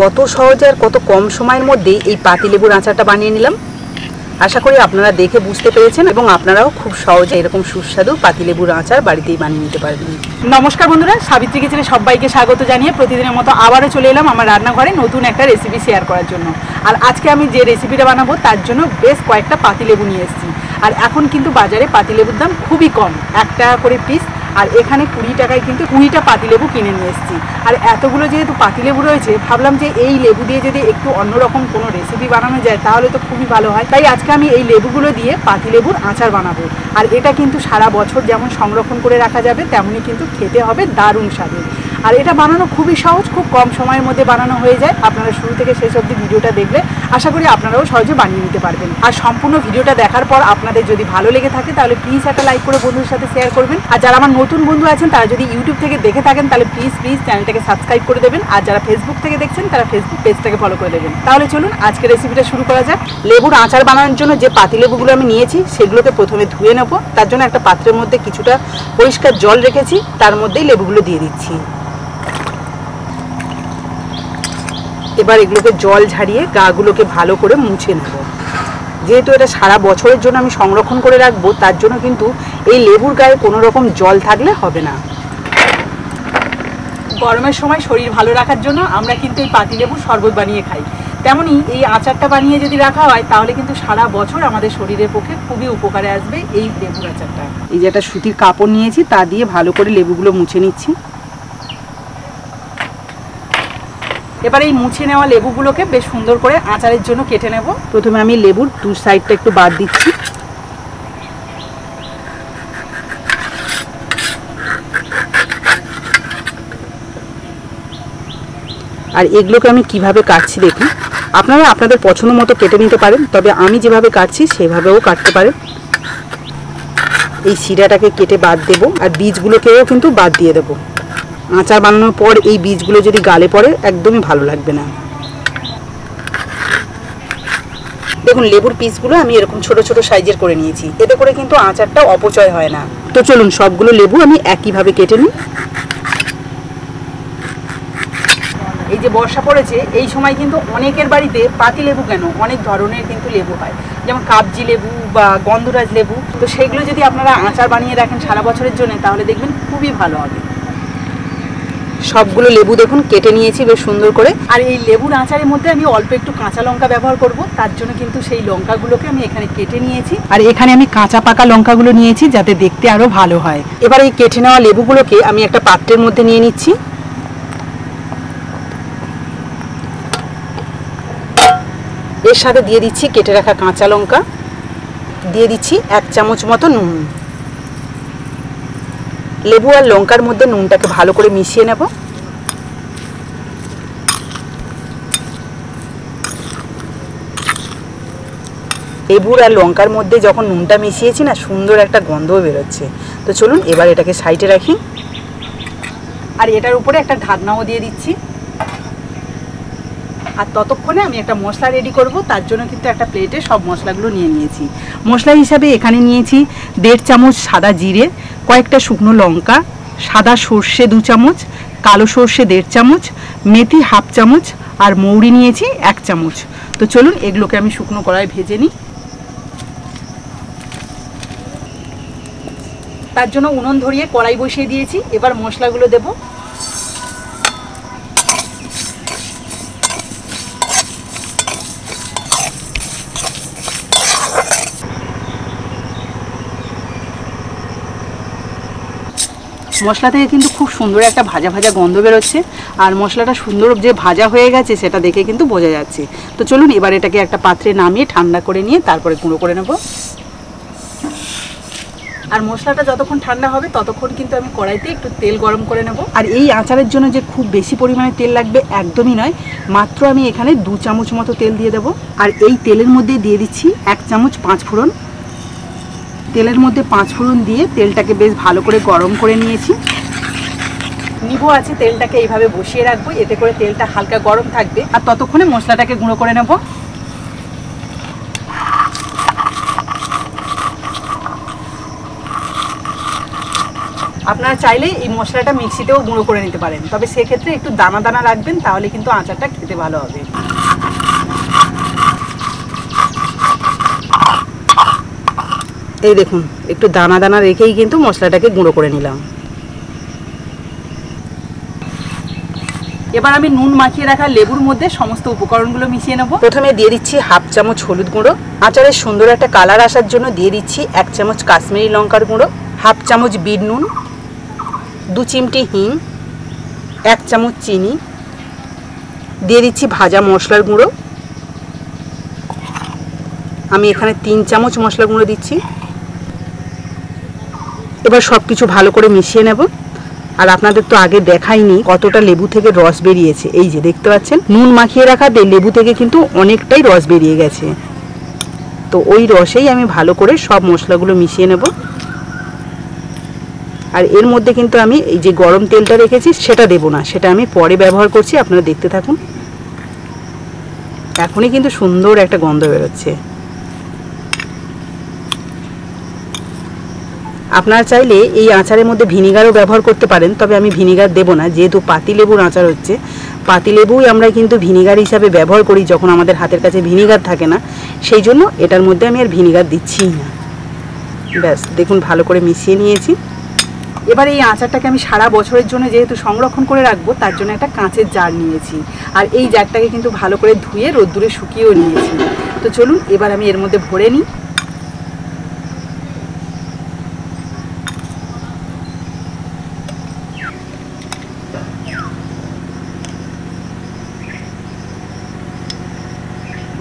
কত সহজে আর কত কম সময়ের মধ্যে এই পাতিলেবুর আচারটা বানিয়ে নিলাম। আশা করি আপনারা দেখে বুঝতে পেরেছেন এবং আপনারাও খুব সহজে এরকম সুস্বাদু পাতিলেবুর আচার বাড়িতেই বানিয়ে নিতে পারবেন। নমস্কার বন্ধুরা, সাবিত্রী কিচেনে সবাইকে স্বাগত জানিয়ে প্রতিদিনের মতো আবারও চলে এলাম আমার রান্নাঘরে নতুন একটা রেসিপি শেয়ার করার জন্য। আর আজকে আমি যে রেসিপিটা বানাবো তার জন্য বেশ কয়েকটা পাতিলেবু নিয়ে এসেছি। আর এখন কিন্তু বাজারে পাতিলেবুর দাম খুবই কম, 1 টাকা করে পিস। আর এখানে 20 টাকায় কিন্তু 20টা পাতিলেবু কিনে নিয়ে এসেছি। আর এতগুলো যেহেতু পাতিলেবু রয়েছে, ভাবলাম যে এই লেবু দিয়ে যদি একটু অন্যরকম কোনো রেসিপি বানানো যায় তাহলে তো খুবই ভালো হয়। তাই আজকে আমি এই লেবুগুলো দিয়ে পাতিলেবুর আচার বানাবো। আর এটা কিন্তু সারা বছর যেমন সংরক্ষণ করে রাখা যাবে, তেমনই কিন্তু খেতে হবে দারুণ স্বাদের। আর এটা বানানো খুবই সহজ, খুব কম সময়ের মধ্যে বানানো হয়ে যায়। আপনারা শুরু থেকে শেষ অবধি ভিডিওটা দেখলে আশা করি আপনারাও সহজে বানিয়ে নিতে পারবেন। আর সম্পূর্ণ ভিডিওটা দেখার পর আপনাদের যদি ভালো লেগে থাকে তাহলে প্লিজ একটা লাইক করে বন্ধুদের সাথে শেয়ার করবেন। আর যারা আমার নতুন বন্ধু আছেন তারা যদি ইউটিউব থেকে দেখে থাকেন তাহলে প্লিজ চ্যানেলটাকে সাবস্ক্রাইব করে দেবেন। আর যারা ফেসবুক থেকে দেখছেন তারা ফেসবুক পেজটাকে ফলো করে দেবেন। তাহলে চলুন আজকে রেসিপিটা শুরু করা যাক। লেবুর আচার বানানোর জন্য যে পাতিলেবুগুলো আমি নিয়েছি সেগুলোকে প্রথমে ধুয়ে নেব। তার জন্য একটা পাত্রের মধ্যে কিছুটা পরিষ্কার জল রেখেছি, তার মধ্যেই লেবুগুলো দিয়ে দিচ্ছি। এবার এগুলোকে জল ঝাড়িয়ে গাগুলোকে ভালো করে মুছে নেব। যেহেতু এটা সারা বছরের জন্য আমি সংরক্ষণ করে রাখবো, তার জন্য কিন্তু এই লেবুর গায়ে কোনো রকম জল থাকলে হবে না। গরমের সময় শরীর ভালো রাখার জন্য আমরা কিন্তু এই পাতিলেবুর শরবত বানিয়ে খাই, তেমনই এই আচারটা বানিয়ে যদি রাখা হয় তাহলে কিন্তু সারা বছর আমাদের শরীরের পক্ষে খুবই উপকারে আসবে এই লেবুর আচারটা। এই যে একটা সুতির কাপড় নিয়েছি, তা দিয়ে ভালো করে লেবুগুলো মুছে নিচ্ছি। এবার এই মুছে নেওয়া লেবুগুলোকে বেশ সুন্দর করে আচারের জন্য কেটে নেব। প্রথমে আমি লেবুর দু সাইডটা একটু বাদ দিচ্ছি। আর এগুলোকে আমি কিভাবে কাটছি দেখুন। আপনারা আপনাদের পছন্দ মতো কেটে নিতে পারেন, তবে আমি যেভাবে কাটছি সেভাবেও কাটতে পারেন। এই শিরাটাকে কেটে বাদ দেব, আর বীজগুলোকেও কিন্তু বাদ দিয়ে দেবো। আচার বানানোর পর এই বীজগুলো যদি গালে পড়ে একদমই ভালো লাগবে না। দেখুন লেবুর পিসগুলো আমি এরকম ছোট ছোট সাইজের করে নিয়েছি, এতে করে কিন্তু আচারটা অপচয় হয় না। তো চলুন সবগুলো লেবু আমি একইভাবে কেটে নিই। এই যে বর্ষা পড়েছে, এই সময় কিন্তু অনেকের বাড়িতে পাতিলেবু কেন অনেক ধরনের কিন্তু লেবু হয়, যেমন কাবজি লেবু বা গন্ধরাজ লেবু। তো সেগুলো যদি আপনারা আচার বানিয়ে রাখেন সারা বছরের জন্য তাহলে দেখবেন খুবই ভালো হবে। সবগুলো লেবু দেখুন কেটে নিয়েছি বেশ সুন্দর করে। আর এই লেবুর আচারের মধ্যে আমি অল্প একটু কাঁচা লঙ্কা ব্যবহার করব, তার জন্য কিন্তু সেই লঙ্কাগুলোকে আমি এখানে কেটে নিয়েছি। আর এখানে আমি কাঁচা পাকা লঙ্কাগুলো নিয়েছি যাতে দেখতে আরো ভালো হয়। এবার এই কেটে নেওয়া লেবুগুলোকে আমি একটা পাত্রের মধ্যে নিয়ে নিচ্ছি। এর সাথে দিয়ে দিচ্ছি কেটে রাখা কাঁচা লঙ্কা, দিয়ে দিচ্ছি 1 চামচ মতো নুন। লেবু আর লঙ্কার মধ্যে নুনটাকে ভালো করে মিশিয়ে নেব। লেবুর আর লঙ্কার মধ্যে যখন নুনটা মিশিয়েছি না, সুন্দর একটা গন্ধও বেরোচ্ছে। তো চলুন এবার এটাকে সাইডে রাখি। আর এটার উপরে একটা ঢাকনাও দিয়ে দিচ্ছি। আর ততক্ষণে আমি একটা মশলা রেডি করব, তার জন্য কিন্তু একটা প্লেটে সব মশলাগুলো নিয়ে নিয়েছি। মশলা হিসাবে এখানে নিয়েছি 1.5 চামচ সাদা জিরে, কয়েকটা শুকনো লঙ্কা, সাদা সর্ষে 2 চামচ, কালো সর্ষে 1.5 চামচ, মেথি 1/2 চামচ, আর মৌরি নিয়েছি 1 চামচ। তো চলুন এগুলোকে আমি শুকনো কড়াই ভেজে নিই। তার জন্য উনুন ধরিয়ে কড়াই বসিয়ে দিয়েছি। এবার মশলাগুলো দেব। মশলা থেকে কিন্তু খুব সুন্দর একটা ভাজা ভাজা গন্ধ বেরোচ্ছে। আর মশলাটা সুন্দর যে ভাজা হয়ে গেছে সেটা দেখে কিন্তু বোঝা যাচ্ছে। তো চলুন এবার এটাকে একটা পাত্রে নামিয়ে ঠান্ডা করে নিয়ে তারপরে গুঁড়ো করে নেব। আর মশলাটা যতক্ষণ ঠান্ডা হবে ততক্ষণ কিন্তু আমি কড়াইতে একটু তেল গরম করে নেব। আর এই আচারের জন্য যে খুব বেশি পরিমাণে তেল লাগবে একদমই নয়, মাত্র আমি এখানে 2 চামচ মতো তেল দিয়ে দেবো। আর এই তেলের মধ্যে দিয়ে দিচ্ছি 1 চামচ 5 ফোড়ন। তেলের মধ্যে 5 ফোড়ন দিয়ে তেলটাকে বেশ ভালো করে গরম করে নিয়েছি। নিবো আছে তেলটাকে এইভাবে বসিয়ে রাখবো, এতে করে তেলটা হালকা গরম থাকবে। আর ততক্ষণে মশলাটাকে গুঁড়ো করে নেব। আপনারা চাইলে এই মশলাটা মিক্সিতেও গুঁড়ো করে নিতে পারেন, তবে সেক্ষেত্রে একটু দানা দানা রাখবেন, তাহলে কিন্তু আচারটা খেতে ভালো হবে। এই দেখুন একটু দানা দানা রেখেই কিন্তু মশলাটাকে গুঁড়ো করে নিলাম। এবার আমি নুন মাখিয়ে রাখা লেবুর মধ্যে সমস্ত উপকরণগুলো মিশিয়ে নেব। প্রথমে দিয়ে দিচ্ছি 1/2 চামচ হলুদ গুঁড়ো। আচারের সুন্দর একটা কালার আসার জন্য দিয়ে দিচ্ছি 1 চামচ কাশ্মীরি লঙ্কার গুঁড়ো, 1/2 চামচ বিট নুন, 2 চিমটি হিং, 1 চামচ চিনি, দিয়ে দিচ্ছি ভাজা মশলার গুঁড়ো। আমি এখানে 3 চামচ মশলা গুঁড়ো দিচ্ছি। এবার সব কিছু ভালো করে মিশিয়ে নেব। আর আপনাদের তো আগে দেখাইনি কতটা লেবু থেকে রস বেরিয়েছে, এই যে দেখতে পাচ্ছেন নুন মাখিয়ে রাখা লেবু থেকে কিন্তু অনেকটাই রস বেরিয়ে গেছে। তো ওই রসেই আমি ভালো করে সব মশলাগুলো মিশিয়ে নেব। আর এর মধ্যে কিন্তু আমি এই যে গরম তেলটা রেখেছি সেটা দেব না, সেটা আমি পরে ব্যবহার করছি, আপনারা দেখতে থাকুন। এখনই কিন্তু সুন্দর একটা গন্ধ বেরোচ্ছে। আপনারা চাইলে এই আচারের মধ্যে ভিনিগারও ব্যবহার করতে পারেন, তবে আমি ভিনিগার দেব না, যেহেতু পাতিলেবুর আচার হচ্ছে। পাতিলেবুই আমরা কিন্তু ভিনিগার হিসাবে ব্যবহার করি যখন আমাদের হাতের কাছে ভিনিগার থাকে না, সেই জন্য এটার মধ্যে আমি আর ভিনিগার দিচ্ছিই না। ব্যাস দেখুন ভালো করে মিশিয়ে নিয়েছি। এবার এই আচারটাকে আমি সারা বছরের জন্য যেহেতু সংরক্ষণ করে রাখবো, তার জন্য একটা কাঁচের জার নিয়েছি। আর এই জারটাকে কিন্তু ভালো করে ধুয়ে রোদ্দুরে শুকিয়েও নিয়েছি। তো চলুন এবার আমি এর মধ্যে ভরে নিই।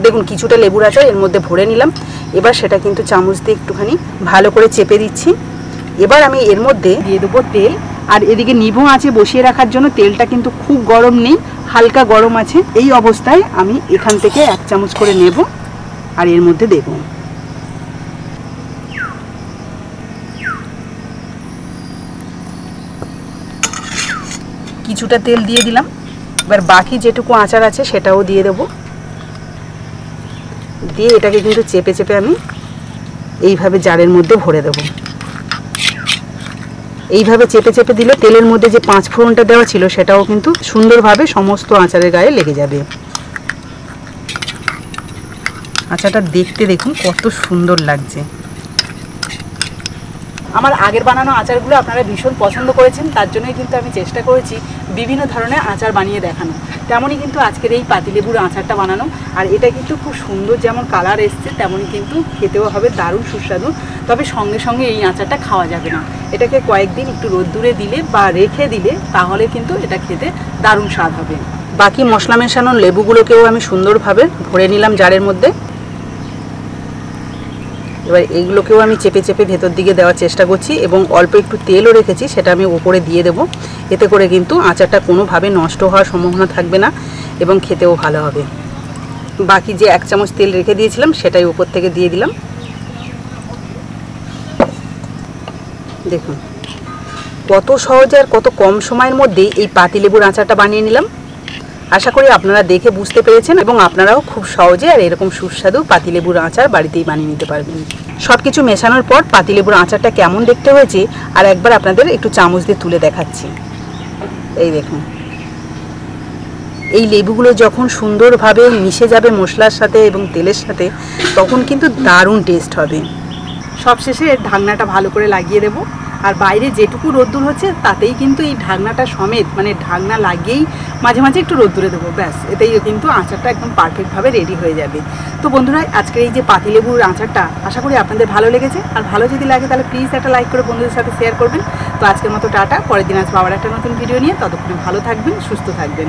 দেখুন কিছুটা লেবুর আচার এর মধ্যে ভরে নিলাম। এবার সেটা কিন্তু চামচ দিয়ে একটুখানি ভালো করে চেপে দিচ্ছি। এবার আমি এর মধ্যে দিয়ে দেবো তেল। আর এদিকে নিভু আঁচে বসিয়ে রাখার জন্য তেলটা কিন্তু খুব গরম নেই, হালকা গরম আছে। এই অবস্থায় আমি এখান থেকে 1 চামচ করে নেব আর এর মধ্যে দেব। কিছুটা তেল দিয়ে দিলাম। এবার বাকি যেটুকু আচার আছে সেটাও দিয়ে দেব। দিয়ে এটাকে কিন্তু চেপে চেপে আমি এইভাবে জারের মধ্যে ভরে দেব। এইভাবে চেপে চেপে দিলে তেলের মধ্যে যে 5 ফোড়নটা দেওয়া ছিল সেটাও কিন্তু সুন্দরভাবে সমস্ত আচারের গায়ে লেগে যাবে। আচারটা দেখতে দেখুন কত সুন্দর লাগছে। আমার আগের বানানো আচারগুলো আপনারা ভীষণ পছন্দ করেছেন, তার জন্যই কিন্তু আমি চেষ্টা করেছি বিভিন্ন ধরনের আচার বানিয়ে দেখানো। তেমনই কিন্তু আজকের এই পাতিলেবুর আচারটা বানানো। আর এটা কিন্তু খুব সুন্দর, যেমন কালার এসছে তেমনই কিন্তু খেতেও হবে দারুণ সুস্বাদু। তবে সঙ্গে সঙ্গে এই আচারটা খাওয়া যাবে না, এটাকে কয়েকদিন একটু রোদ্দুরে দিলে বা রেখে দিলে তাহলে কিন্তু এটা খেতে দারুণ স্বাদ হবে। বাকি মশলা মেশানো লেবুগুলোকেও আমি সুন্দরভাবে ভরে নিলাম জারের মধ্যে। এবার এইগুলোকেও আমি চেপে চেপে ভেতর দিকে দেওয়ার চেষ্টা করছি এবং অল্প একটু তেলও রেখেছি, সেটা আমি উপরে দিয়ে দেব। এতে করে কিন্তু আচারটা কোনোভাবে নষ্ট হওয়ার সম্ভাবনা থাকবে না এবং খেতেও ভালো হবে। বাকি যে 1 চামচ তেল রেখে দিয়েছিলাম সেটাই উপর থেকে দিয়ে দিলাম। দেখুন কত সহজে আর কত কম সময়ের মধ্যেই এই পাতিলেবুর আচারটা বানিয়ে নিলাম। আশা করি আপনারা দেখে বুঝতে পেরেছেন এবং আপনারাও খুব সহজে আর এরকম সুস্বাদু পাতিলেবুর আচার বাড়িতেই বানিয়ে নিতে পারবেন। সব কিছু মেশানোর পর পাতিলেবুর আচারটা কেমন দেখতে হয়েছে আর একবার আপনাদের একটু চামচ দিয়ে তুলে দেখাচ্ছি। এই দেখুন এই লেবুগুলো যখন সুন্দরভাবে মিশে যাবে মশলার সাথে এবং তেলের সাথে, তখন কিন্তু দারুণ টেস্ট হবে। সবশেষে ঢাকনাটা ভালো করে লাগিয়ে দেবো। আর বাইরে যেটুকু রোদ্দুর হচ্ছে তাতেই কিন্তু এই ঢাকনাটা সমেত, মানে ঢাকনা লাগিয়েই মাঝে মাঝে একটু রোদ্দুরে দেবো, ব্যাস এতেই কিন্তু আচারটা একদম পারফেক্টভাবে রেডি হয়ে যাবে। তো বন্ধুরা আজকের এই যে পাতিলেবুর আচারটা আশা করি আপনাদের ভালো লেগেছে। আর ভালো যদি লাগে তাহলে প্লিজ একটা লাইক করে বন্ধুদের সাথে শেয়ার করবেন। তো আজকের মতো টাটা, পরের দিন আসবো আবার একটা নতুন ভিডিও নিয়ে। ততক্ষণে ভালো থাকবেন, সুস্থ থাকবেন।